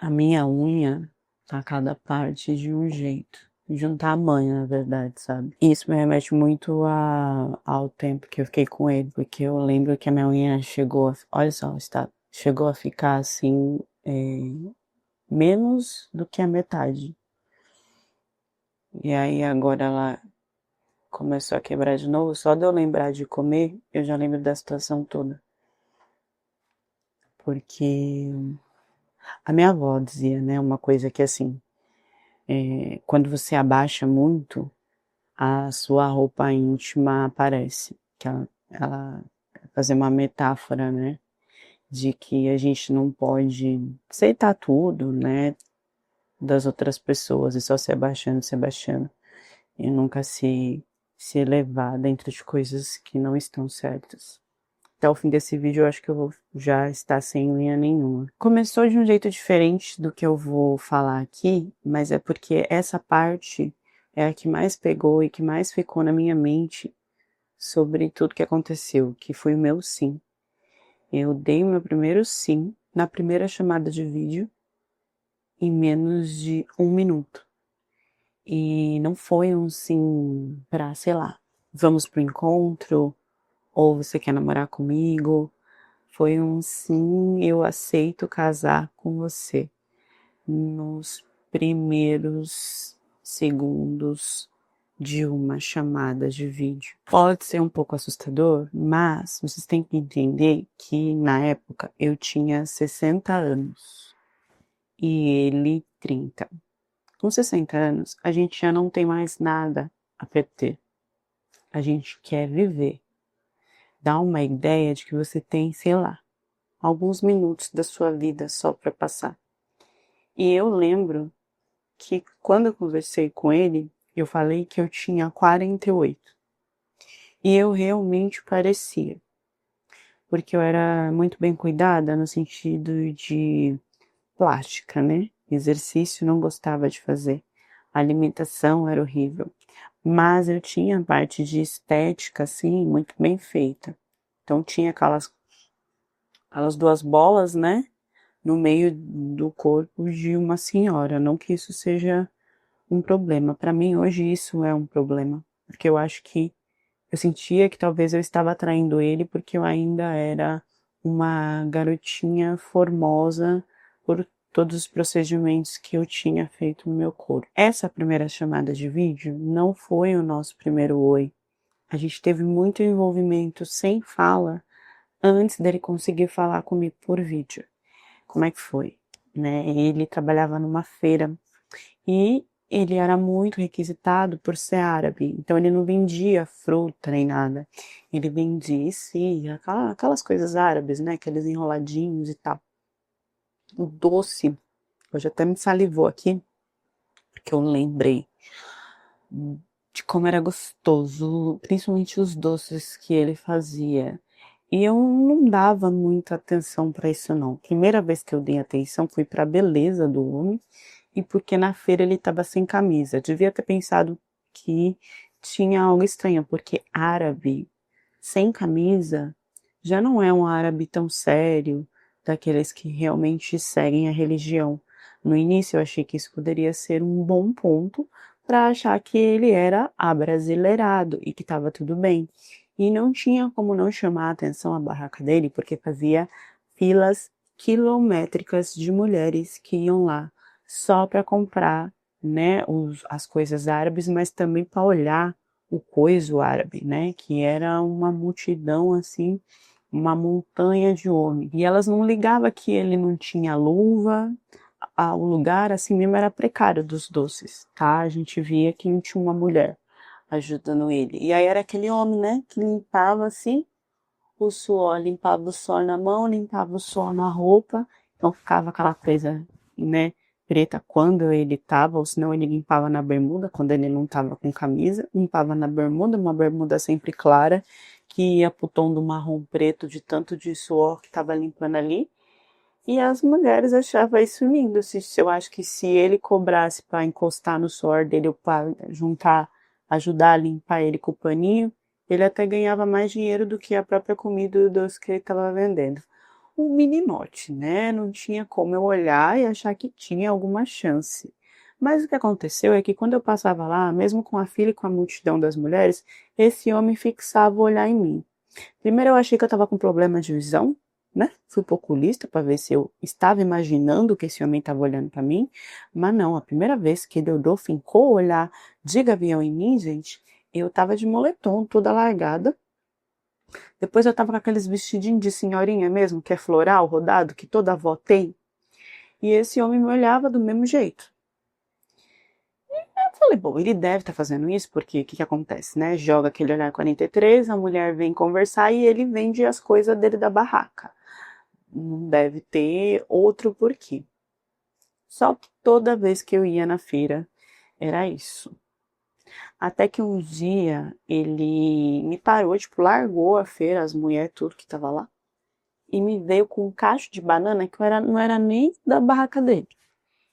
A minha unha tá cada parte de um jeito, de um tamanho, na verdade, sabe? E isso me remete muito ao tempo que eu fiquei com ele, porque eu lembro que a minha unha chegou olha só, está, chegou a ficar assim, menos do que a metade. E aí agora ela começou a quebrar de novo, só de eu lembrar de comer, eu já lembro da situação toda. Porque a minha avó dizia, né, uma coisa que assim, quando você abaixa muito, a sua roupa íntima aparece. Que ela fazer uma metáfora, né? De que a gente não pode aceitar tudo, né? Das outras pessoas e só se abaixando. E nunca se elevar dentro de coisas que não estão certas. Até o fim desse vídeo eu acho que eu vou já estar sem unha nenhuma. Começou de um jeito diferente do que eu vou falar aqui, mas é porque essa parte é a que mais pegou e que mais ficou na minha mente sobre tudo que aconteceu, que foi o meu sim. Eu dei o meu primeiro sim na primeira chamada de vídeo em menos de 1 minuto. E não foi um sim pra, sei lá, vamos pro encontro, ou você quer namorar comigo. Foi um sim, eu aceito casar com você. Nos primeiros segundos de uma chamada de vídeo. Pode ser um pouco assustador, mas vocês têm que entender que na época eu tinha 60 anos e ele 30. Com 60 anos, a gente já não tem mais nada a perder. A gente quer viver. Dá uma ideia de que você tem, sei lá, alguns minutos da sua vida só para passar. E eu lembro que quando eu conversei com ele, eu falei que eu tinha 48. E eu realmente parecia, porque eu era muito bem cuidada no sentido de plástica, né? Exercício não gostava de fazer. A alimentação era horrível. Mas eu tinha a parte de estética, assim, muito bem feita. Então tinha aquelas duas bolas, né? No meio do corpo de uma senhora. Não que isso seja um problema. Para mim, hoje, isso é um problema. Porque eu acho que eu sentia que talvez eu estava atraindo ele porque eu ainda era uma garotinha formosa por todos os procedimentos que eu tinha feito no meu corpo. Essa primeira chamada de vídeo não foi o nosso primeiro oi. A gente teve muito envolvimento sem fala antes dele conseguir falar comigo por vídeo. Como é que foi? Né? Ele trabalhava numa feira e ele era muito requisitado por ser árabe, então ele não vendia fruta nem nada. Ele vendia, sim, aquelas coisas árabes, né? Aqueles enroladinhos e tal. O doce, hoje até me salivou aqui, porque eu lembrei de como era gostoso, principalmente os doces que ele fazia. E eu não dava muita atenção para isso não. Primeira vez que eu dei atenção foi para a beleza do homem e porque na feira ele estava sem camisa. Devia ter pensado que tinha algo estranho, porque árabe sem camisa já não é um árabe tão sério, daqueles que realmente seguem a religião. No início eu achei que isso poderia ser um bom ponto para achar que ele era abrasileirado e que estava tudo bem. E não tinha como não chamar a atenção a barraca dele, porque fazia filas quilométricas de mulheres que iam lá só para comprar, né, as coisas árabes, mas também para olhar o coiso árabe, né, que era uma multidão assim, uma montanha de homens. E elas não ligavam que ele não tinha luva, o lugar assim mesmo era precário dos doces, tá? A gente via que não tinha uma mulher ajudando ele. E aí era aquele homem, né, que limpava assim o suor, limpava o suor na mão, limpava o suor na roupa, então ficava aquela coisa, né, preta quando ele tava, ou senão ele limpava na bermuda, quando ele não tava com camisa, limpava na bermuda, uma bermuda sempre clara, que ia pro tom do marrom preto de tanto de suor que tava limpando ali. E as mulheres achavam isso lindo. Eu acho que se ele cobrasse para encostar no suor dele ou para juntar, ajudar a limpar ele com o paninho, ele até ganhava mais dinheiro do que a própria comida e o doce que ele estava vendendo. um meninote, né? Não tinha como eu olhar e achar que tinha alguma chance. Mas o que aconteceu é que quando eu passava lá, mesmo com a fila e com a multidão das mulheres, esse homem fixava o olhar em mim. Primeiro eu achei que eu estava com problema de visão, né? Fui pro oculista para ver se eu estava imaginando que esse homem estava olhando para mim, mas não, a primeira vez que ele olhou, fincou o olhar de gavião em mim, gente, eu tava de moletom, toda largada. Depois eu tava com aqueles vestidinhos de senhorinha mesmo, que é floral, rodado, que toda avó tem. E esse homem me olhava do mesmo jeito. Eu falei, bom, ele deve estar fazendo isso porque o que acontece, né? Joga aquele olhar 43, a mulher vem conversar e ele vende as coisas dele da barraca. Não deve ter outro porquê. Só que toda vez que eu ia na feira, era isso. Até que um dia ele me parou, tipo, largou a feira, as mulheres, tudo que tava lá, e me veio com um cacho de banana que não era nem da barraca dele.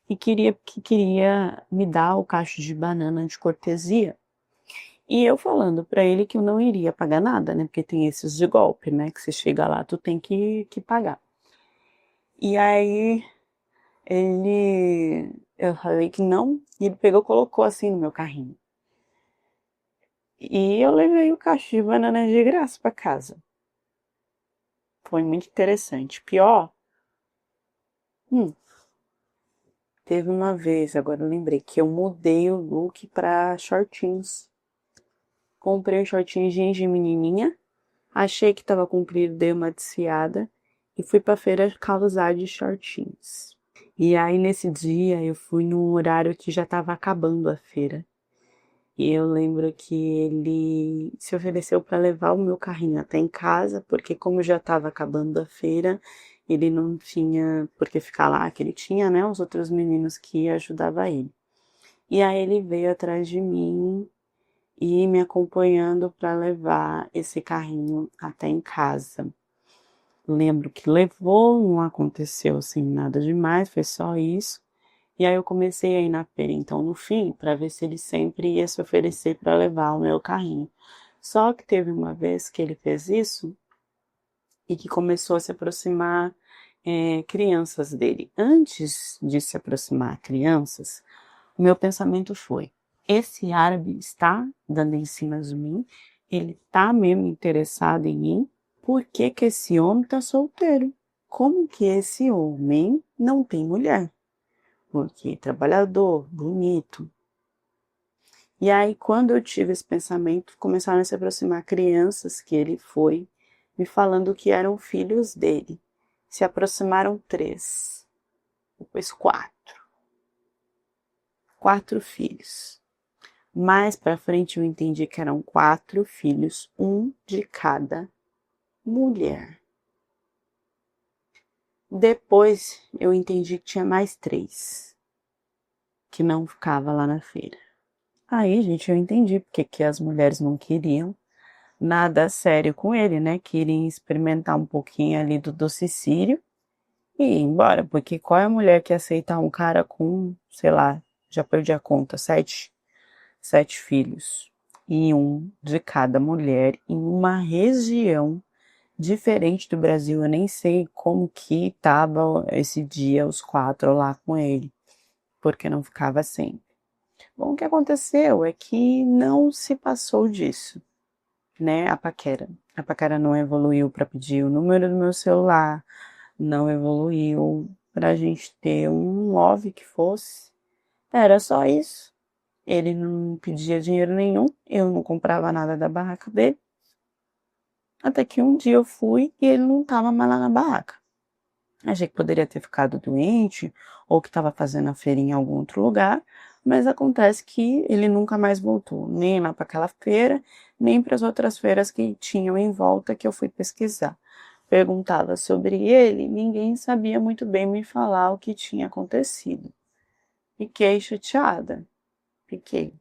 E queria me dar o cacho de banana de cortesia. E eu falando pra ele que eu não iria pagar nada, né? Porque tem esses de golpe, né? Que você chega lá, tu tem que pagar. E aí eu falei que não, e ele pegou e colocou assim no meu carrinho. E eu levei o cacho de banana de graça pra casa. Foi muito interessante. Pior, hum, teve uma vez, agora eu lembrei, que eu mudei o look pra shortinhos. Comprei shortinhos jeans de menininha, achei que tava comprido, dei uma desfiada e fui pra feira causar de shortinhos. E aí nesse dia eu fui num horário que já tava acabando a feira. E eu lembro que ele se ofereceu para levar o meu carrinho até em casa, porque como já estava acabando a feira, ele não tinha por que ficar lá, que ele tinha, né, os outros meninos que ajudavam ele. E aí ele veio atrás de mim e me acompanhando para levar esse carrinho até em casa. Lembro que levou, não aconteceu assim nada demais, foi só isso. E aí eu comecei a ir na feira, então, no fim, para ver se ele sempre ia se oferecer para levar o meu carrinho. Só que teve uma vez que ele fez isso e que começou a se aproximar crianças dele. Antes de se aproximar crianças, o meu pensamento foi: esse árabe está dando em cima de mim, ele está mesmo interessado em mim, por que que esse homem está solteiro? Como que esse homem não tem mulher? Porque trabalhador, bonito. E aí, quando eu tive esse pensamento, começaram a se aproximar crianças que ele foi, me falando que eram filhos dele. Se aproximaram 3, depois 4. 4 filhos. Mais pra frente eu entendi que eram 4 filhos, um de cada mulher. Depois eu entendi que tinha mais 3, que não ficava lá na feira. Aí, gente, eu entendi porque que as mulheres não queriam nada sério com ele, né? Queriam experimentar um pouquinho ali do doce sírio e ir embora. Porque qual é a mulher que aceita um cara com, sei lá, já perdi a conta, 7 filhos. E um de cada mulher em uma região diferente do Brasil. Eu nem sei como que tava esse dia os 4 lá com ele, porque não ficava sempre. Bom, o que aconteceu é que não se passou disso, né? A paquera. A paquera não evoluiu para pedir o número do meu celular, não evoluiu pra gente ter um love que fosse. Era só isso. Ele não pedia dinheiro nenhum, eu não comprava nada da barraca dele. Até que um dia eu fui e ele não tava mais lá na barraca. Achei que poderia ter ficado doente ou que estava fazendo a feira em algum outro lugar, mas acontece que ele nunca mais voltou, nem lá para aquela feira, nem para as outras feiras que tinham em volta que eu fui pesquisar. Perguntava sobre ele, ninguém sabia muito bem me falar o que tinha acontecido. Fiquei chateada, fiquei.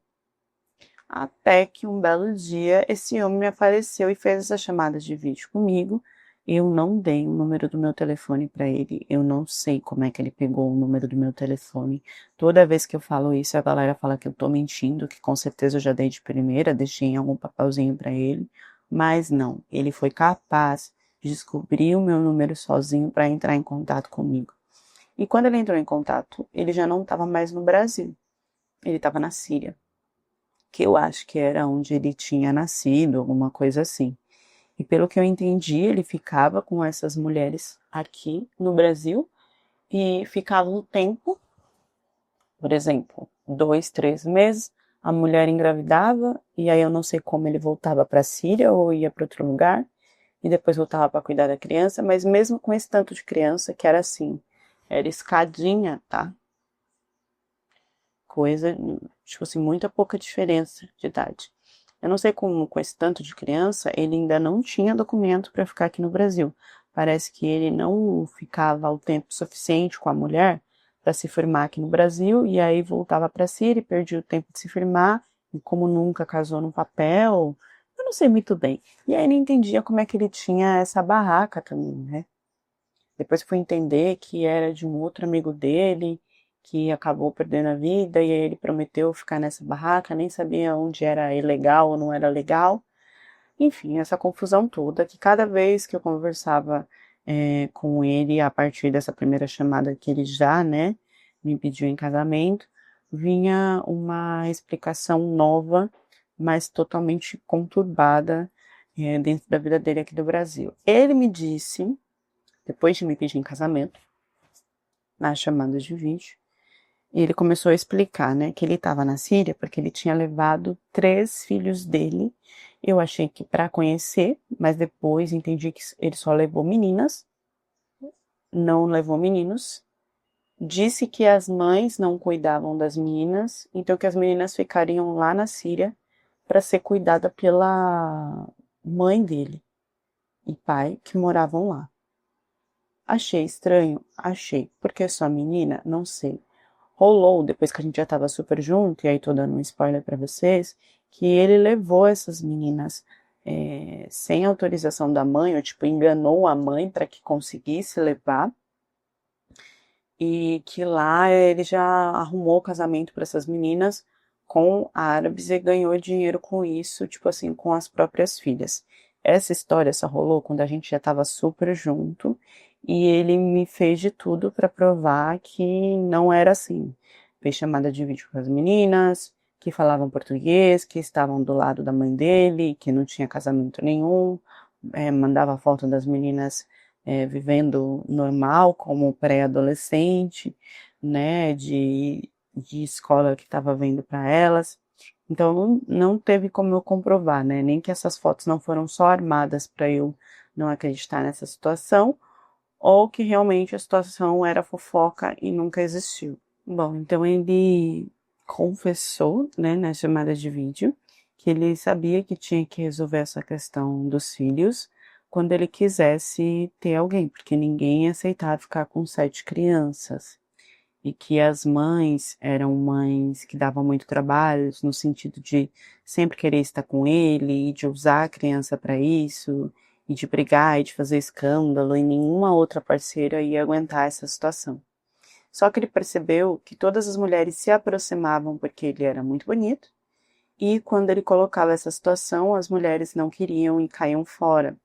Até que um belo dia esse homem me apareceu e fez essa chamada de vídeo comigo. Eu não dei o número do meu telefone para ele. Eu não sei como é que ele pegou o número do meu telefone. Toda vez que eu falo isso, a galera fala que eu tô mentindo, que com certeza eu já dei de primeira, deixei em algum papelzinho para ele. Mas não, ele foi capaz descobrir o meu número sozinho para entrar em contato comigo. E quando ele entrou em contato, ele já não estava mais no Brasil, ele estava na Síria, que eu acho que era onde ele tinha nascido, alguma coisa assim. E pelo que eu entendi, ele ficava com essas mulheres aqui no Brasil e ficava um tempo, por exemplo, 2, 3 meses, a mulher engravidava e aí eu não sei como ele voltava para a Síria ou ia para outro lugar e depois voltava para cuidar da criança, mas mesmo com esse tanto de criança que era assim, era escadinha, tá? Coisa, tipo assim, muita pouca diferença de idade. Eu não sei como, com esse tanto de criança, ele ainda não tinha documento para ficar aqui no Brasil. Parece que ele não ficava o tempo suficiente com a mulher para se firmar aqui no Brasil e aí voltava para a Síria e perdia o tempo de se firmar. E como nunca casou no papel, eu não sei muito bem. E aí não entendia como é que ele tinha essa barraca também, né? Depois fui entender que era de um outro amigo dele, que acabou perdendo a vida, e aí ele prometeu ficar nessa barraca, nem sabia onde era ilegal ou não era legal. Enfim, essa confusão toda, que cada vez que eu conversava com ele, a partir dessa primeira chamada que ele já, né, me pediu em casamento, vinha uma explicação nova, mas totalmente conturbada, dentro da vida dele aqui do Brasil. Ele me disse, depois de me pedir em casamento, na chamada de vídeo, e ele começou a explicar, né, que ele estava na Síria porque ele tinha levado 3 filhos dele. Eu achei que para conhecer, mas depois entendi que ele só levou meninas, não levou meninos. Disse que as mães não cuidavam das meninas, então que as meninas ficariam lá na Síria para ser cuidada pela mãe dele e pai que moravam lá. Achei estranho? Achei. Porque só menina? Não sei. Rolou, depois que a gente já tava super junto, e aí tô dando um spoiler pra vocês, que ele levou essas meninas sem autorização da mãe, ou tipo, enganou a mãe para que conseguisse levar, e que lá ele já arrumou o casamento para essas meninas com árabes e ganhou dinheiro com isso, tipo assim, com as próprias filhas. Essa história só rolou quando a gente já estava super junto e ele me fez de tudo para provar que não era assim. Fez chamada de vídeo com as meninas, que falavam português, que estavam do lado da mãe dele, que não tinha casamento nenhum, mandava foto das meninas vivendo normal, como pré-adolescente, né, de escola que estava vendo para elas. Então não teve como eu comprovar, né, nem que essas fotos não foram só armadas para eu não acreditar nessa situação, ou que realmente a situação era fofoca e nunca existiu. Bom, então ele confessou, né, na chamada de vídeo, que ele sabia que tinha que resolver essa questão dos filhos quando ele quisesse ter alguém, porque ninguém ia aceitar ficar com 7 crianças. E que as mães eram mães que davam muito trabalho, no sentido de sempre querer estar com ele, e de usar a criança para isso, e de brigar e de fazer escândalo, e nenhuma outra parceira ia aguentar essa situação. Só que ele percebeu que todas as mulheres se aproximavam porque ele era muito bonito, e quando ele colocava essa situação, as mulheres não queriam e caíam fora.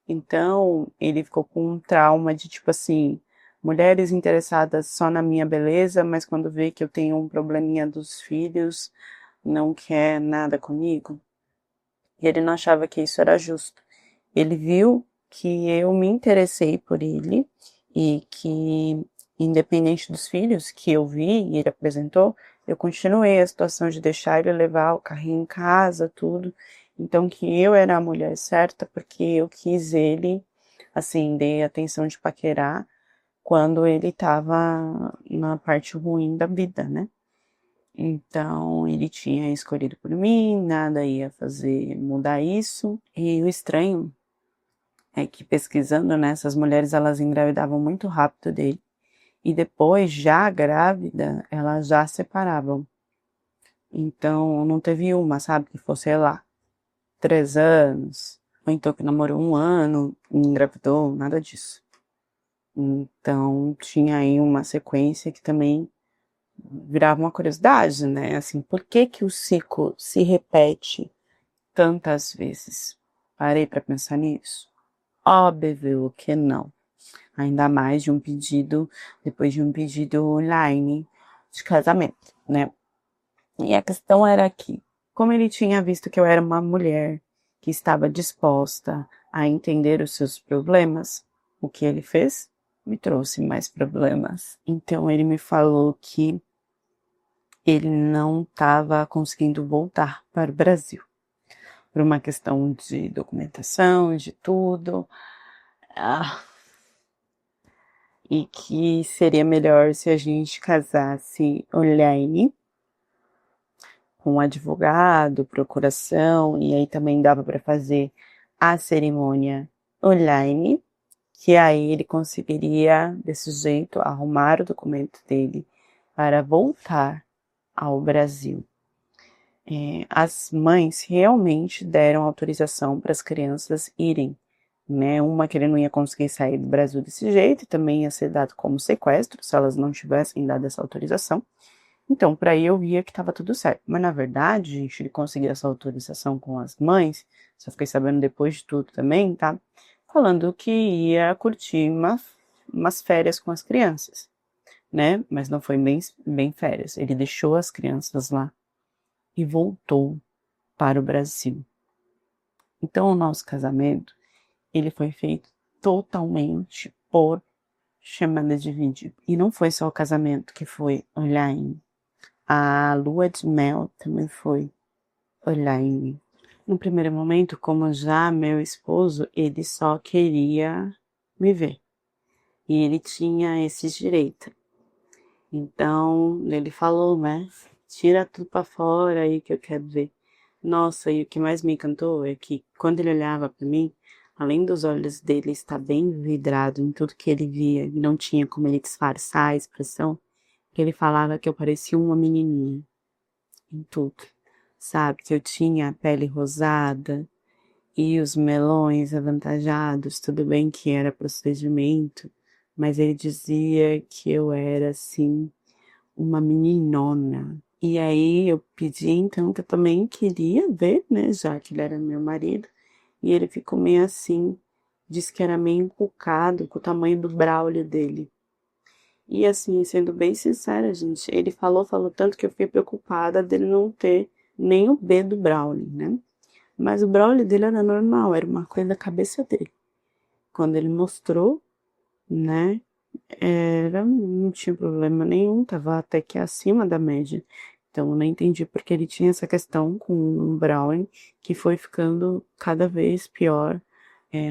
Então, ele ficou com um trauma de tipo assim, mulheres interessadas só na minha beleza, mas quando vê que eu tenho um probleminha dos filhos, não quer nada comigo. E ele não achava que isso era justo. Ele viu que eu me interessei por ele e que, independente dos filhos que eu vi e ele apresentou, eu continuei a situação de deixar ele levar o carrinho em casa, tudo. Então, que eu era a mulher certa porque eu quis ele, assim, dei atenção de paquerar quando ele estava na parte ruim da vida, né? Então, ele tinha escolhido por mim, nada ia fazer mudar isso. E o estranho é que pesquisando, né, essas mulheres elas engravidavam muito rápido dele. E depois, já grávida, elas já separavam. Então, não teve uma, sabe, que fosse, sei lá, 3 anos, ou então que namorou um ano, e engravidou, nada disso. Então, tinha aí uma sequência que também virava uma curiosidade, né? Assim, por que que o ciclo se repete tantas vezes? Parei para pensar nisso. Óbvio que não. Ainda mais de um pedido, depois de um pedido online de casamento, né? E a questão era que, como ele tinha visto que eu era uma mulher que estava disposta a entender os seus problemas, o que ele fez? Me trouxe mais problemas. Então ele me falou que ele não estava conseguindo voltar para o Brasil, por uma questão de documentação, de tudo. E que seria melhor se a gente casasse online, com um advogado, procuração, e aí também dava para fazer a cerimônia online, que aí ele conseguiria, desse jeito, arrumar o documento dele para voltar ao Brasil. As mães realmente deram autorização para as crianças irem, né? Uma que ele não ia conseguir sair do Brasil desse jeito, e também ia ser dado como sequestro, se elas não tivessem dado essa autorização. Então, por aí eu via que estava tudo certo. Mas, na verdade, gente, ele conseguiu essa autorização com as mães, só fiquei sabendo depois de tudo também, tá? Falando que ia curtir umas férias com as crianças, né? Mas não foi bem férias. Ele deixou as crianças lá e voltou para o Brasil. Então, o nosso casamento, ele foi feito totalmente por chamada de vídeo. E não foi só o casamento que foi online. A lua de mel também foi online. No primeiro momento, como já meu esposo, ele só queria me ver. E ele tinha esse direito. Então, ele falou, né? Tira tudo pra fora aí que eu quero ver. Nossa, e o que mais me encantou é que quando ele olhava para mim, além dos olhos dele estar bem vidrado em tudo que ele via, e não tinha como ele disfarçar a expressão, ele falava que eu parecia uma menininha em tudo, sabe? Que eu tinha a pele rosada e os melões avantajados, tudo bem que era procedimento, mas ele dizia que eu era, assim, uma meninona. E aí eu pedi, então, que eu também queria ver, né, já que ele era meu marido, e ele ficou meio assim, disse que era meio encucado com o tamanho do braulio dele. E assim, sendo bem sincera, gente, ele falou tanto que eu fiquei preocupada dele não ter nem o B do Brownie, né? Mas o Brownie dele era normal, era uma coisa da cabeça dele. Quando ele mostrou, né, não tinha problema nenhum, tava até que acima da média. Então eu não entendi porque ele tinha essa questão com o Brownie, que foi ficando cada vez pior,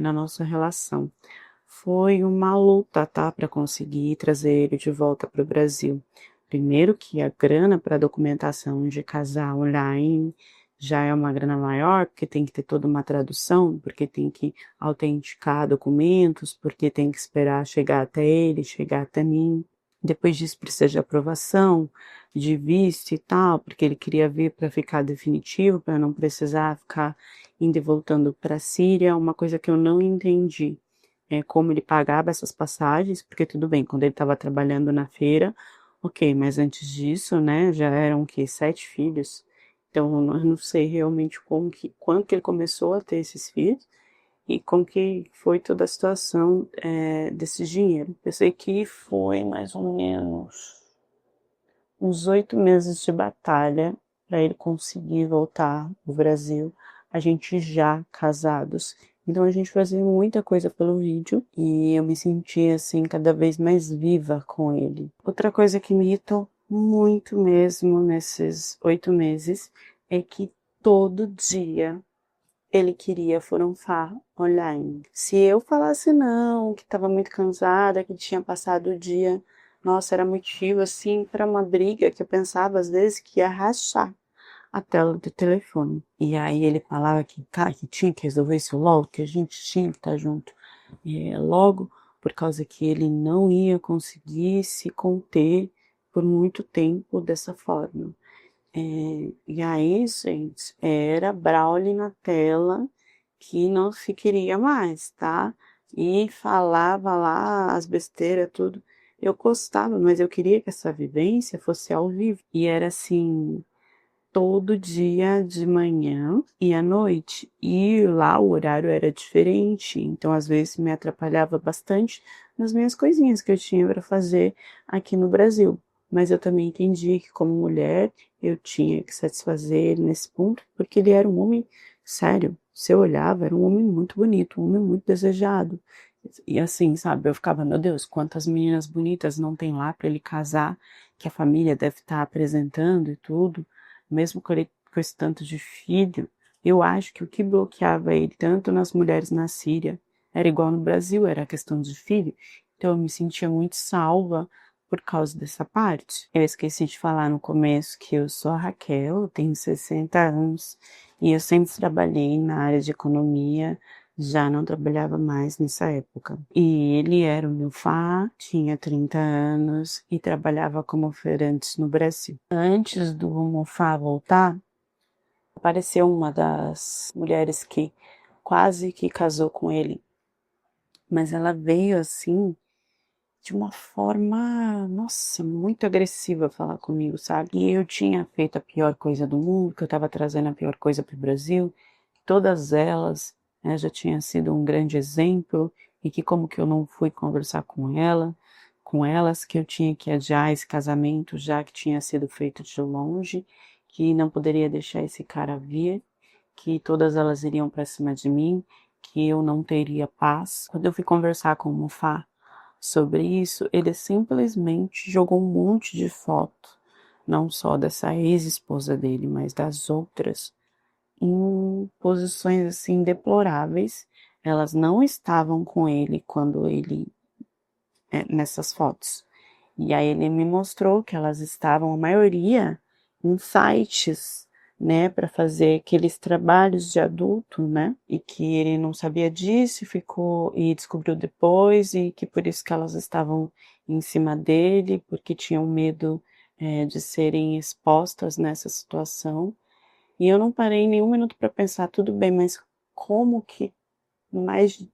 na nossa relação. Foi uma luta, tá, para conseguir trazer ele de volta para o Brasil. Primeiro que a grana para documentação de casar online já é uma grana maior, porque tem que ter toda uma tradução, porque tem que autenticar documentos, porque tem que esperar chegar até ele, chegar até mim. Depois disso precisa de aprovação, de visto e tal, porque ele queria vir para ficar definitivo, para não precisar ficar indo e voltando para a Síria, uma coisa que eu não entendi como ele pagava essas passagens, porque tudo bem, quando ele estava trabalhando na feira, ok, mas antes disso, né, já eram o quê? 7 filhos. Então, eu não sei realmente quando que ele começou a ter esses filhos e como que foi toda a situação desse dinheiro. Eu sei que foi mais ou menos uns 8 meses de batalha para ele conseguir voltar ao Brasil, a gente já casados. Então a gente fazia muita coisa pelo vídeo e eu me sentia assim cada vez mais viva com ele. Outra coisa que me irritou muito mesmo nesses 8 meses é que todo dia ele queria furunfar online. Se eu falasse não, que estava muito cansada, que tinha passado o dia, nossa, era motivo assim para uma briga que eu pensava às vezes que ia rachar a tela do telefone. E aí ele falava que, cara, que tinha que resolver isso logo, que a gente tinha que estar junto logo, por causa que ele não ia conseguir se conter por muito tempo dessa forma. E aí, gente, era Braille na tela que não se queria mais, tá? E falava lá as besteiras, tudo. Eu gostava, mas eu queria que essa vivência fosse ao vivo. E era assim, todo dia de manhã e à noite. E lá o horário era diferente, então às vezes me atrapalhava bastante nas minhas coisinhas que eu tinha para fazer aqui no Brasil. Mas eu também entendi que como mulher eu tinha que satisfazer ele nesse ponto, porque ele era um homem sério. Se eu olhava, era um homem muito bonito, um homem muito desejado. E assim, sabe, eu ficava, meu Deus, quantas meninas bonitas não tem lá para ele casar, que a família deve estar apresentando e tudo, mesmo com esse tanto de filho. Eu acho que o que bloqueava ele tanto nas mulheres na Síria era igual no Brasil, era a questão de filho. Então eu me sentia muito salva por causa dessa parte. Eu esqueci de falar no começo que eu sou a Raquel, tenho 60 anos e eu sempre trabalhei na área de economia, já não trabalhava mais nessa época. E ele era o meu Mufá, tinha 30 anos e trabalhava como feirante no Brasil. Antes do Mufá voltar, apareceu uma das mulheres que quase que casou com ele, mas ela veio assim de uma forma, nossa, muito agressiva falar comigo, sabe? E eu tinha feito a pior coisa do mundo, que eu estava trazendo a pior coisa para o Brasil. Todas elas, né, já tinha sido um grande exemplo e que como que eu não fui conversar com elas, que eu tinha que adiar esse casamento já que tinha sido feito de longe, que não poderia deixar esse cara vir, que todas elas iriam para cima de mim, que eu não teria paz. Quando eu fui conversar com o Mufá sobre isso, ele simplesmente jogou um monte de foto, não só dessa ex-esposa dele, mas das outras, em posições assim deploráveis. Elas não estavam com ele quando ele nessas fotos. E aí ele me mostrou que elas estavam, a maioria, em sites, né, para fazer aqueles trabalhos de adulto, né, e que ele não sabia disso e ficou e descobriu depois e que por isso que elas estavam em cima dele, porque tinham medo de serem expostas nessa situação. E eu não parei nenhum minuto para pensar, tudo bem, mas como que mais de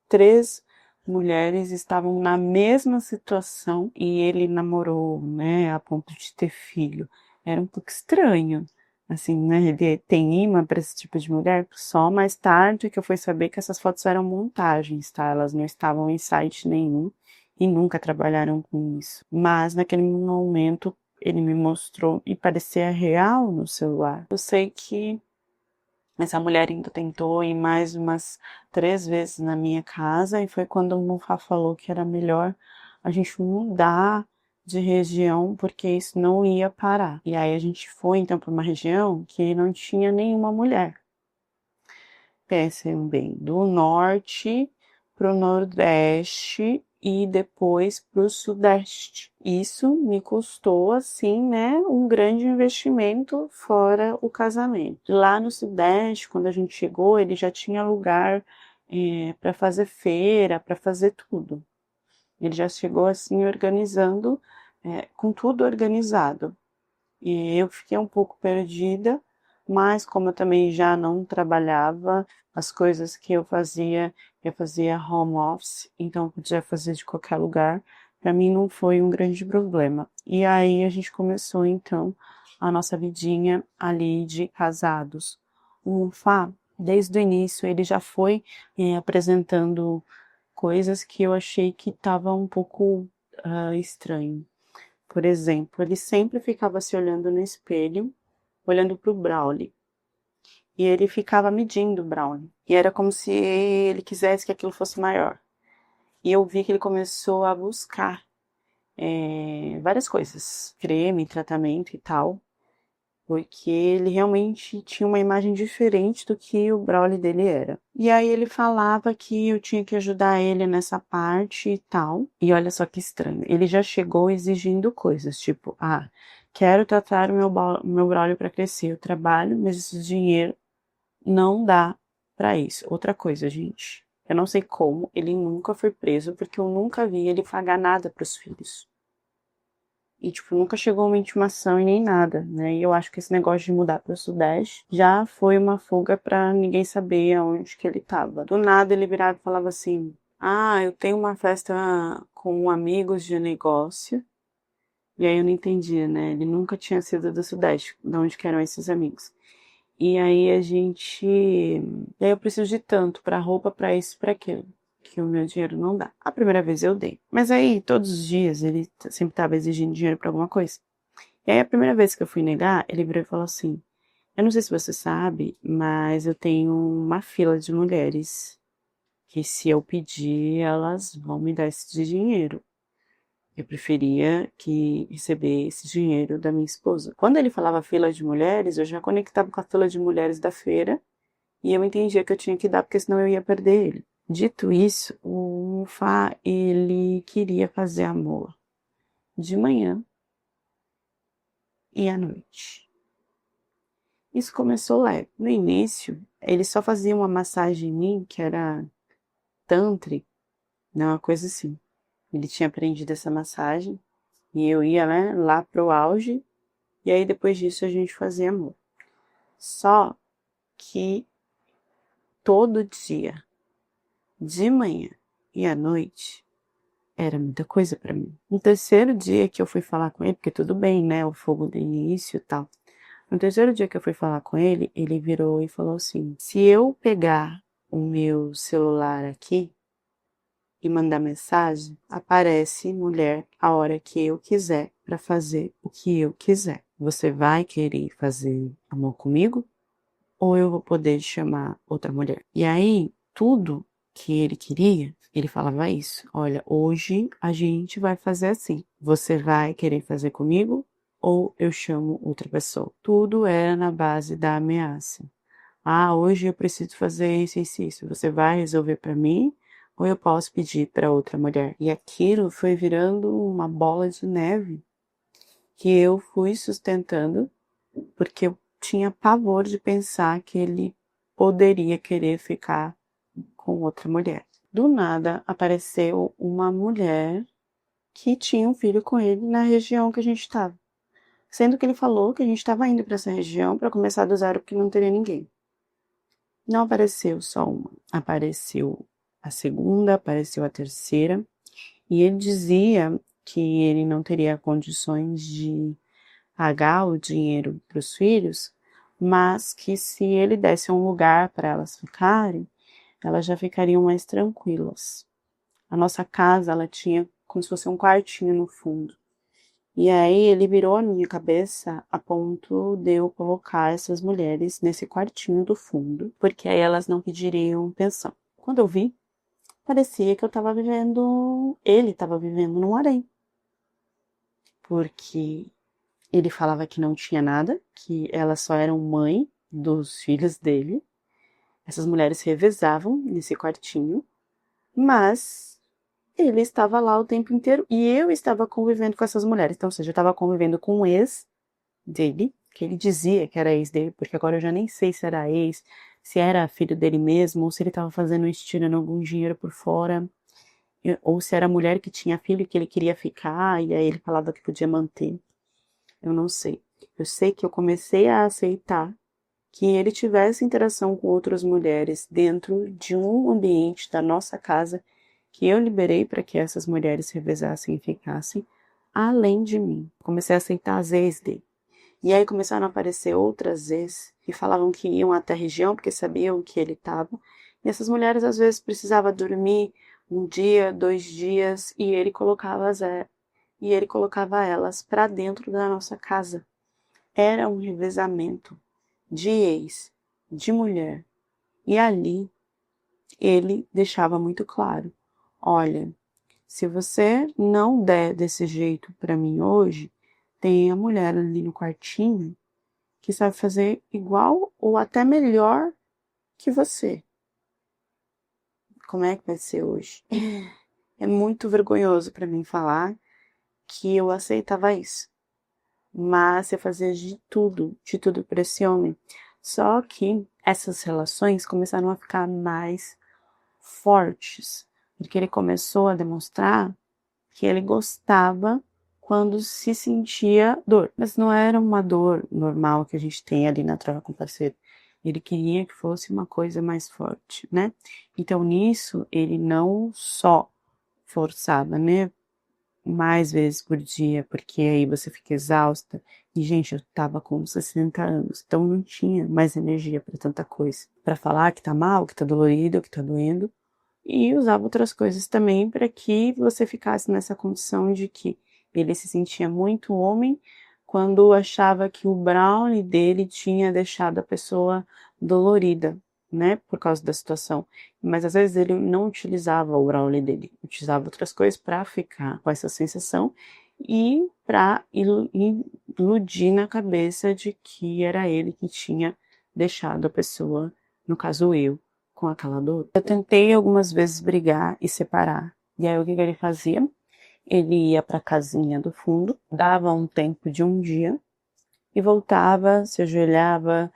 3 mulheres estavam na mesma situação e ele namorou, né, a ponto de ter filho? Era um pouco estranho. Assim, né, ele tem imã para esse tipo de mulher? Só mais tarde que eu fui saber que essas fotos eram montagens, tá? Elas não estavam em site nenhum e nunca trabalharam com isso. Mas naquele momento ele me mostrou e parecia real no celular. Eu sei que essa mulher ainda tentou ir mais umas 3 vezes na minha casa e foi quando o Mufá falou que era melhor a gente mudar de região porque isso não ia parar. E aí a gente foi então para uma região que não tinha nenhuma mulher. Pensem bem, do norte para o nordeste e depois para o sudeste. Isso me custou, assim, né, um grande investimento fora o casamento. Lá no sudeste, quando a gente chegou, ele já tinha lugar para fazer feira, para fazer tudo. Ele já chegou assim organizando, com tudo organizado. E eu fiquei um pouco perdida, mas como eu também já não trabalhava, as coisas que eu fazia home office, então eu podia fazer de qualquer lugar. Para mim não foi um grande problema. E aí a gente começou então a nossa vidinha ali de casados. O Fá, desde o início, ele já foi apresentando coisas que eu achei que estava um pouco estranho. Por exemplo, ele sempre ficava se olhando no espelho, olhando para o Brauli. E ele ficava medindo o Brauli. E era como se ele quisesse que aquilo fosse maior. E eu vi que ele começou a buscar várias coisas, creme, tratamento e tal, porque ele realmente tinha uma imagem diferente do que o Brauli dele era. E aí ele falava que eu tinha que ajudar ele nessa parte e tal. E olha só que estranho, ele já chegou exigindo coisas, tipo, quero tratar o meu Brauli para crescer, eu trabalho, mas esse dinheiro não dá para isso. Outra coisa, gente, eu não sei como ele nunca foi preso, porque eu nunca vi ele pagar nada para os filhos. E, tipo, nunca chegou uma intimação e nem nada, né? E eu acho que esse negócio de mudar para o Sudeste já foi uma fuga para ninguém saber aonde que ele tava. Do nada ele virava e falava assim: eu tenho uma festa com amigos de negócio E aí eu não entendia, né? Ele nunca tinha sido do Sudeste, de onde que eram esses amigos. E aí a gente. E aí eu preciso de tanto pra roupa, pra isso, pra aquilo. Que o meu dinheiro não dá. A primeira vez eu dei. Mas aí, todos os dias, ele sempre tava exigindo dinheiro pra alguma coisa. E aí a primeira vez que eu fui negar, ele virou e falou assim: Eu não sei se você sabe, mas eu tenho uma fila de mulheres que se eu pedir, elas vão me dar esse dinheiro. Eu preferia que receber esse dinheiro da minha esposa. Quando ele falava fila de mulheres, eu já conectava com a fila de mulheres da feira e eu entendia que eu tinha que dar porque senão eu ia perder ele. Dito isso, o Fá, ele queria fazer amor de manhã e à noite. Isso começou leve. No início, ele só fazia uma massagem em mim que era tantric, né, uma coisa assim. Ele tinha aprendido essa massagem e eu ia, né, lá pro auge e aí depois disso a gente fazia amor. Só que todo dia, de manhã e à noite, era muita coisa pra mim. No terceiro dia que eu fui falar com ele, porque tudo bem, né, o fogo do início e tal. No terceiro dia que eu fui falar com ele, ele virou e falou assim: se eu pegar o meu celular aqui e mandar mensagem, aparece mulher a hora que eu quiser para fazer o que eu quiser. Você vai querer fazer amor comigo? Ou eu vou poder chamar outra mulher? E aí, tudo que ele queria, ele falava isso. Olha, hoje a gente vai fazer assim. Você vai querer fazer comigo? Ou eu chamo outra pessoa? Tudo era na base da ameaça. Ah, hoje eu preciso fazer isso, isso, isso. Você vai resolver para mim? Ou eu posso pedir para outra mulher? E aquilo foi virando uma bola de neve que eu fui sustentando porque eu tinha pavor de pensar que ele poderia querer ficar com outra mulher. Do nada apareceu uma mulher que tinha um filho com ele na região que a gente estava. Sendo que ele falou que a gente estava indo para essa região para começar do zero porque não teria ninguém. Não apareceu só uma, apareceu a segunda, apareceu a terceira, e ele dizia que ele não teria condições de pagar o dinheiro para os filhos, mas que se ele desse um lugar para elas ficarem, elas já ficariam mais tranquilas. A nossa casa, ela tinha como se fosse um quartinho no fundo. E aí ele virou a minha cabeça a ponto de eu colocar essas mulheres nesse quartinho do fundo, porque aí elas não pediriam pensão. Quando eu vi, parecia que eu estava vivendo, ele estava vivendo num harém. Porque ele falava que não tinha nada, que elas só eram mãe dos filhos dele. Essas mulheres revezavam nesse quartinho, mas ele estava lá o tempo inteiro e eu estava convivendo com essas mulheres. Então, ou seja, eu estava convivendo com um ex dele, que ele dizia que era ex dele, porque agora eu já nem sei se era ex, se era filho dele mesmo, ou se ele estava fazendo isso, tirando algum dinheiro por fora, ou se era a mulher que tinha filho que ele queria ficar e aí ele falava que podia manter. Eu não sei. Eu sei que eu comecei a aceitar que ele tivesse interação com outras mulheres dentro de um ambiente da nossa casa que eu liberei para que essas mulheres revezassem e ficassem além de mim. Comecei a aceitar as ex dele. E aí começaram a aparecer outras ex que falavam que iam até a região porque sabiam que ele estava. E essas mulheres às vezes precisavam dormir um dia, 2 dias e ele colocava elas para dentro da nossa casa. Era um revezamento de ex, de mulher. E ali ele deixava muito claro: olha, se você não der desse jeito para mim hoje, tem a mulher ali no quartinho que sabe fazer igual ou até melhor que você. Como é que vai ser hoje? É muito vergonhoso para mim falar que eu aceitava isso. Mas eu fazia de tudo para esse homem. Só que essas relações começaram a ficar mais fortes, porque ele começou a demonstrar que ele gostava quando se sentia dor. Mas não era uma dor normal que a gente tem ali na troca com o parceiro. Ele queria que fosse uma coisa mais forte, né? Então nisso ele não só forçava, né? mais vezes por dia, porque aí você fica exausta. E, gente, eu tava com 60 anos, então não tinha mais energia para tanta coisa. Para falar que tá mal, que tá dolorido, que tá doendo. E usava outras coisas também para que você ficasse nessa condição de que ele se sentia muito homem quando achava que o brownie dele tinha deixado a pessoa dolorida, né, por causa da situação. Mas às vezes ele não utilizava o brownie dele, utilizava outras coisas para ficar com essa sensação e para iludir na cabeça de que era ele que tinha deixado a pessoa, no caso eu, com aquela dor. Eu tentei algumas vezes brigar e separar. E aí o que que ele fazia? Ele ia para a casinha do fundo, dava um tempo de um dia e voltava, se ajoelhava,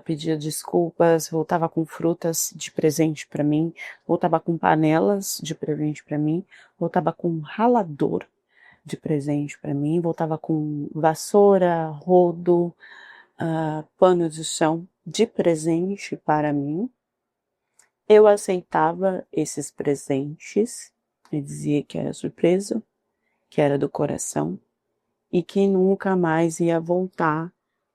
pedia desculpas, voltava com frutas de presente para mim, voltava com panelas de presente para mim, voltava com um ralador de presente para mim, voltava com vassoura, rodo, pano de chão de presente para mim. Eu aceitava esses presentes e dizia que era surpresa, que era do coração e que nunca mais ia voltar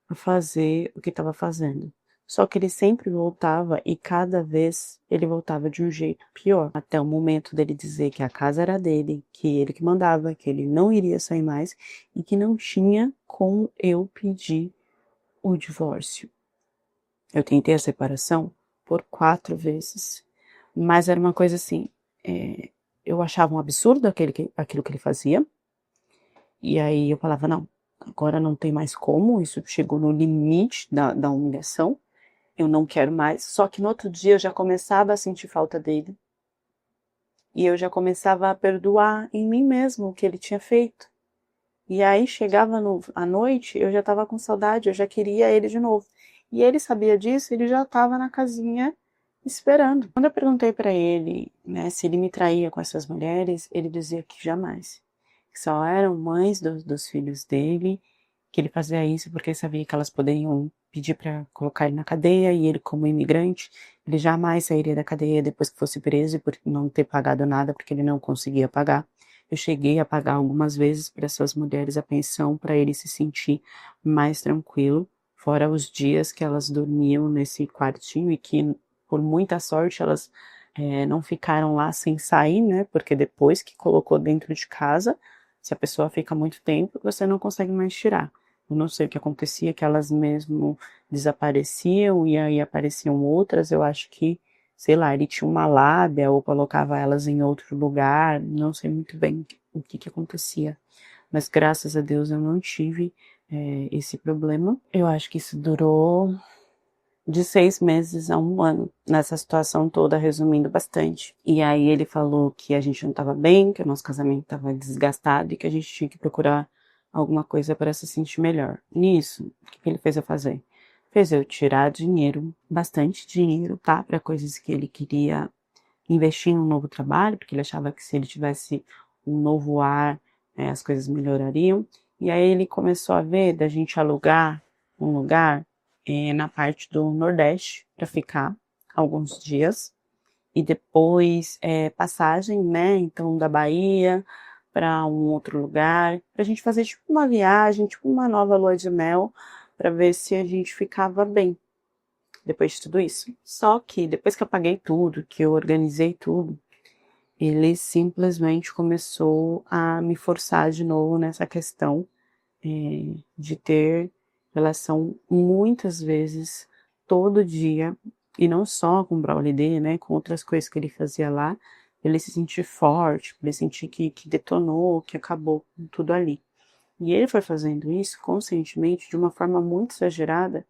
a fazer o que estava fazendo. Só que ele sempre voltava e cada vez ele voltava de um jeito pior, até o momento dele dizer que a casa era dele, que ele que mandava, que ele não iria sair mais e que não tinha como eu pedir o divórcio. Eu tentei a separação por 4 vezes, mas era uma coisa assim, eu achava um absurdo aquilo que ele fazia, e aí eu falava, não, agora não tem mais como, isso chegou no limite da humilhação, eu não quero mais, só que no outro dia eu já começava a sentir falta dele, e eu já começava a perdoar em mim mesmo o que ele tinha feito. E aí chegava à noite, eu já estava com saudade, eu já queria ele de novo. E ele sabia disso, ele já estava na casinha esperando. Quando eu perguntei para ele, né, se ele me traía com essas mulheres, ele dizia que jamais. Que só eram mães dos filhos dele, que ele fazia isso porque sabia que elas poderiam pedir para colocar ele na cadeia e ele, como imigrante, ele jamais sairia da cadeia depois que fosse preso por não ter pagado nada porque ele não conseguia pagar. Eu cheguei a pagar algumas vezes para essas mulheres a pensão para ele se sentir mais tranquilo, fora os dias que elas dormiam nesse quartinho e que, por muita sorte, elas não ficaram lá sem sair, né? Porque depois que colocou dentro de casa, se a pessoa fica muito tempo, você não consegue mais tirar. Eu não sei o que acontecia, que elas mesmo desapareciam e aí apareciam outras. Eu acho que, sei lá, ele tinha uma lábia ou colocava elas em outro lugar. Não sei muito bem o que acontecia. Mas graças a Deus eu não tive esse problema. Eu acho que isso durou de 6 meses a 1 ano, nessa situação toda, resumindo bastante. E aí ele falou que a gente não estava bem, que o nosso casamento estava desgastado e que a gente tinha que procurar alguma coisa para se sentir melhor. Nisso, o que ele fez eu fazer? Fez eu tirar dinheiro, bastante dinheiro, tá? Para coisas que ele queria investir em um novo trabalho, porque ele achava que se ele tivesse um novo ar, as coisas melhorariam. E aí ele começou a ver da gente alugar um lugar na parte do Nordeste para ficar alguns dias e depois passagem, né? Então da Bahia para um outro lugar, para a gente fazer tipo uma viagem, tipo uma nova lua de mel, para ver se a gente ficava bem depois de tudo isso. Só que depois que eu paguei tudo, que eu organizei tudo, ele simplesmente começou a me forçar de novo nessa questão de ter relação muitas vezes, todo dia, e não só com o Brauli dele, né, com outras coisas que ele fazia lá, ele se sentir forte, ele sentir que detonou, que acabou com tudo ali. E ele foi fazendo isso conscientemente de uma forma muito exagerada,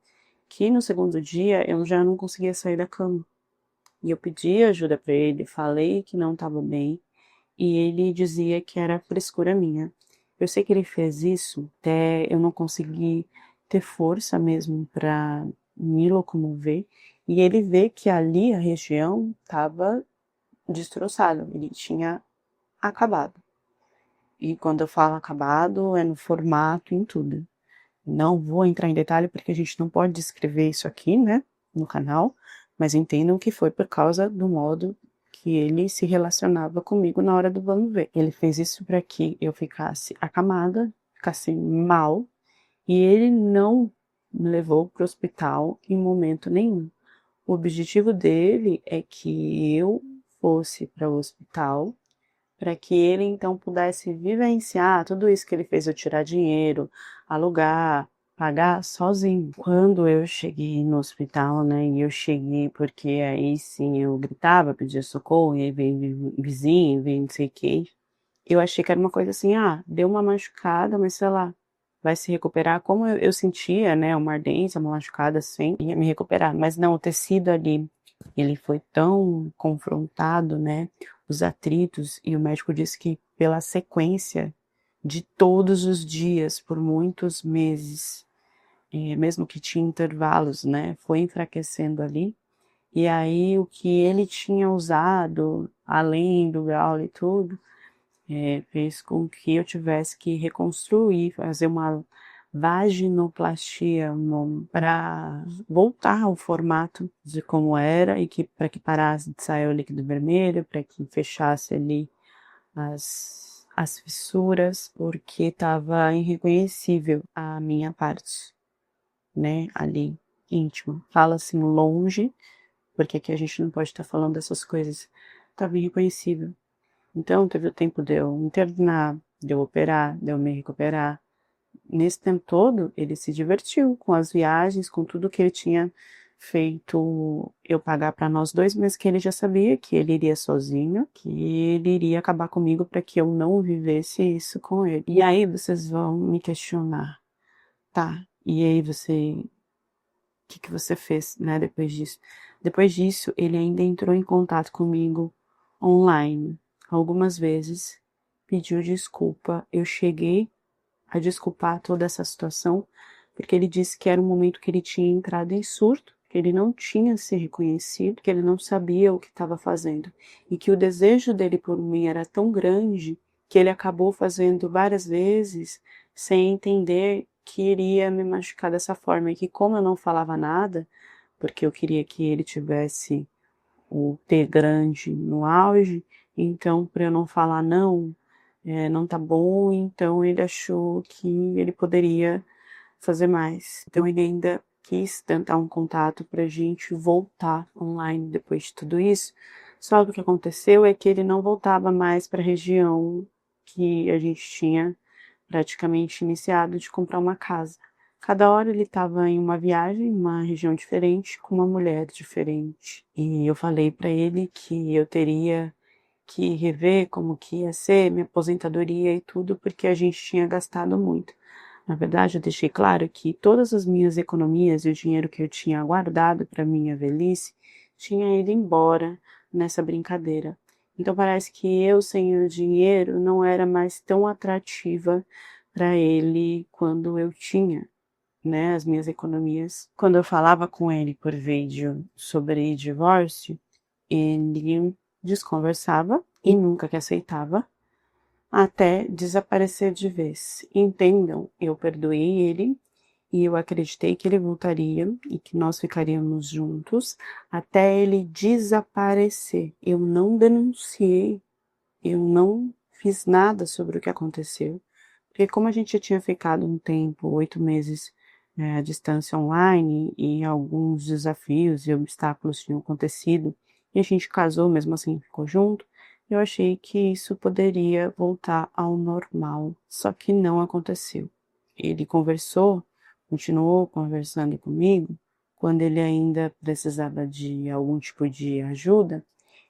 que no segundo dia eu já não conseguia sair da cama. E eu pedi ajuda para ele, falei que não estava bem, e ele dizia que era frescura minha. Eu sei que ele fez isso até eu não consegui ter força mesmo para me locomover, e ele vê que ali a região estava destroçada, ele tinha acabado. E quando eu falo acabado, é no formato, em tudo. Não vou entrar em detalhe porque a gente não pode descrever isso aqui, né, no canal, mas entendam que foi por causa do modo que ele se relacionava comigo na hora do vamos ver. Ele fez isso para que eu ficasse acamada, ficasse mal, e ele não me levou para o hospital em momento nenhum. O objetivo dele é que eu fosse para o hospital, para que ele então pudesse vivenciar tudo isso que ele fez eu tirar dinheiro, alugar, pagar sozinho. Quando eu cheguei no hospital, né, e eu cheguei porque aí sim eu gritava, pedia socorro, e aí veio vizinho, veio não sei o quê. Eu achei que era uma coisa assim, deu uma machucada, mas sei lá, vai se recuperar. Como eu sentia, né, uma ardência, uma machucada assim, ia me recuperar. Mas não, o tecido ali, ele foi tão confrontado, né, os atritos, e o médico disse que pela sequência de todos os dias, por muitos meses, mesmo que tinha intervalos, né, foi enfraquecendo ali. E aí o que ele tinha usado, além do Graule e tudo, fez com que eu tivesse que reconstruir, fazer uma vaginoplastia para voltar ao formato de como era e que para que parasse de sair o líquido vermelho, para que fechasse ali as fissuras, porque estava irreconhecível a minha parte, né, ali íntima. Fala assim longe, porque aqui a gente não pode estar falando dessas coisas. Estava irreconhecível. Então, teve o tempo de eu internar, de eu operar, de eu me recuperar. Nesse tempo todo, ele se divertiu com as viagens, com tudo que ele tinha feito eu pagar para nós dois, mas que ele já sabia que ele iria sozinho, que ele iria acabar comigo para que eu não vivesse isso com ele. E aí vocês vão me questionar, tá? E aí o que você fez, né, depois disso? Depois disso, ele ainda entrou em contato comigo online algumas vezes, pediu desculpa. Eu cheguei a desculpar toda essa situação, porque ele disse que era um momento que ele tinha entrado em surto, que ele não tinha se reconhecido, que ele não sabia o que estava fazendo, e que o desejo dele por mim era tão grande que ele acabou fazendo várias vezes sem entender que iria me machucar dessa forma, e que como eu não falava nada, porque eu queria que ele tivesse o T grande no auge, então para eu não falar não, não tá bom, então ele achou que ele poderia fazer mais. Então ele ainda quis tentar um contato pra gente voltar online depois de tudo isso. Só que o que aconteceu é que ele não voltava mais para a região que a gente tinha praticamente iniciado de comprar uma casa. Cada hora ele estava em uma viagem, uma região diferente, com uma mulher diferente. E eu falei para ele que eu teria que rever como que ia ser minha aposentadoria e tudo, porque a gente tinha gastado muito. Na verdade, eu deixei claro que todas as minhas economias e o dinheiro que eu tinha guardado para minha velhice tinha ido embora nessa brincadeira. Então parece que eu sem o dinheiro não era mais tão atrativa para ele quando eu tinha, né, as minhas economias. Quando eu falava com ele por vídeo sobre divórcio, ele desconversava e nunca que aceitava, até desaparecer de vez. Entendam, eu perdoei ele e eu acreditei que ele voltaria e que nós ficaríamos juntos até ele desaparecer. Eu não denunciei, eu não fiz nada sobre o que aconteceu, porque como a gente já tinha ficado um tempo, 8 meses, à distância online e alguns desafios e obstáculos tinham acontecido, e a gente casou mesmo assim, ficou junto, eu achei que isso poderia voltar ao normal, só que não aconteceu. Ele conversou, continuou conversando comigo, quando ele ainda precisava de algum tipo de ajuda,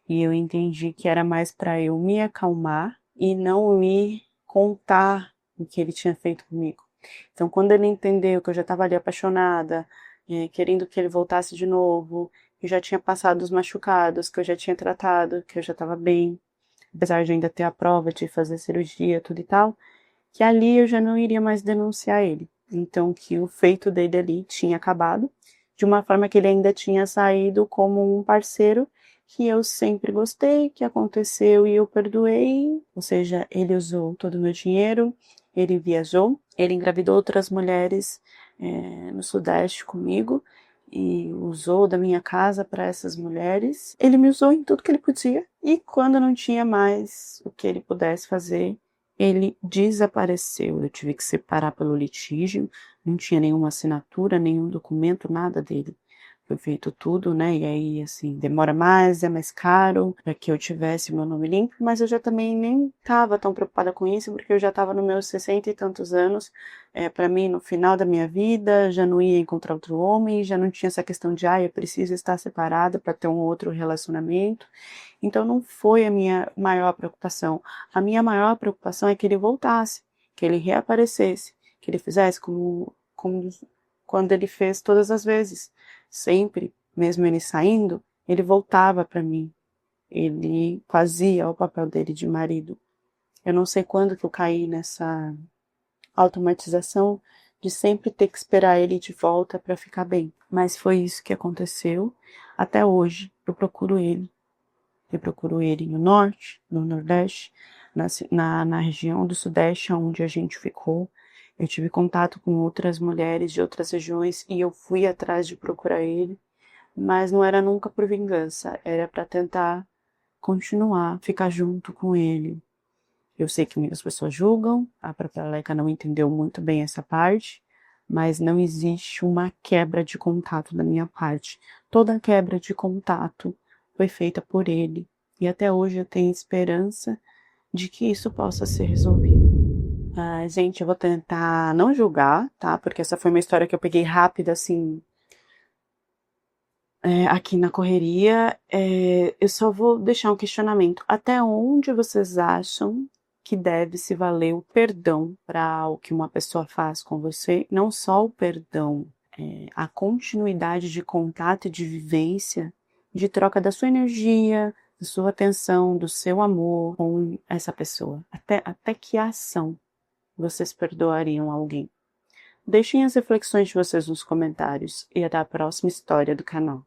e eu entendi que era mais para eu me acalmar e não me contar o que ele tinha feito comigo. Então, quando ele entendeu que eu já estava ali apaixonada, querendo que ele voltasse de novo, que eu já tinha passado os machucados, que eu já tinha tratado, que eu já estava bem, apesar de ainda ter a prova de fazer cirurgia, tudo e tal, que ali eu já não iria mais denunciar ele. Então, que o feito dele ali tinha acabado, de uma forma que ele ainda tinha saído como um parceiro que eu sempre gostei, que aconteceu e eu perdoei, ou seja, ele usou todo o meu dinheiro, ele viajou, ele engravidou outras mulheres no Sudeste comigo, e usou da minha casa para essas mulheres. Ele me usou em tudo que ele podia, e quando não tinha mais o que ele pudesse fazer, ele desapareceu. Eu tive que separar pelo litígio, não tinha nenhuma assinatura, nenhum documento, nada dele. Foi feito tudo, né? E aí, assim, demora mais, é mais caro para que eu tivesse meu nome limpo, mas eu já também nem estava tão preocupada com isso, porque eu já estava nos meus 60 e tantos anos. Para mim, no final da minha vida, já não ia encontrar outro homem, já não tinha essa questão de, eu preciso estar separada para ter um outro relacionamento. Então, não foi a minha maior preocupação. A minha maior preocupação é que ele voltasse, que ele reaparecesse, que ele fizesse como quando ele fez todas as vezes. Sempre, mesmo ele saindo, ele voltava para mim. Ele fazia o papel dele de marido. Eu não sei quando que eu caí nessa automatização de sempre ter que esperar ele de volta para ficar bem. Mas foi isso que aconteceu. Até hoje, eu procuro ele. Eu procuro ele no norte, no nordeste, na região do sudeste, onde a gente ficou. Eu tive contato com outras mulheres de outras regiões e eu fui atrás de procurar ele, mas não era nunca por vingança, era para tentar continuar, ficar junto com ele. Eu sei que muitas pessoas julgam, a própria Leca não entendeu muito bem essa parte, mas não existe uma quebra de contato da minha parte. Toda quebra de contato foi feita por ele, e até hoje eu tenho esperança de que isso possa ser resolvido. Gente, eu vou tentar não julgar, tá? Porque essa foi uma história que eu peguei rápida, assim, aqui na correria. Eu só vou deixar um questionamento. Até onde vocês acham que deve se valer o perdão para o que uma pessoa faz com você? Não só o perdão, a continuidade de contato e de vivência, de troca da sua energia, da sua atenção, do seu amor com essa pessoa. Até que ação vocês perdoariam alguém? Deixem as reflexões de vocês nos comentários e até a próxima história do canal.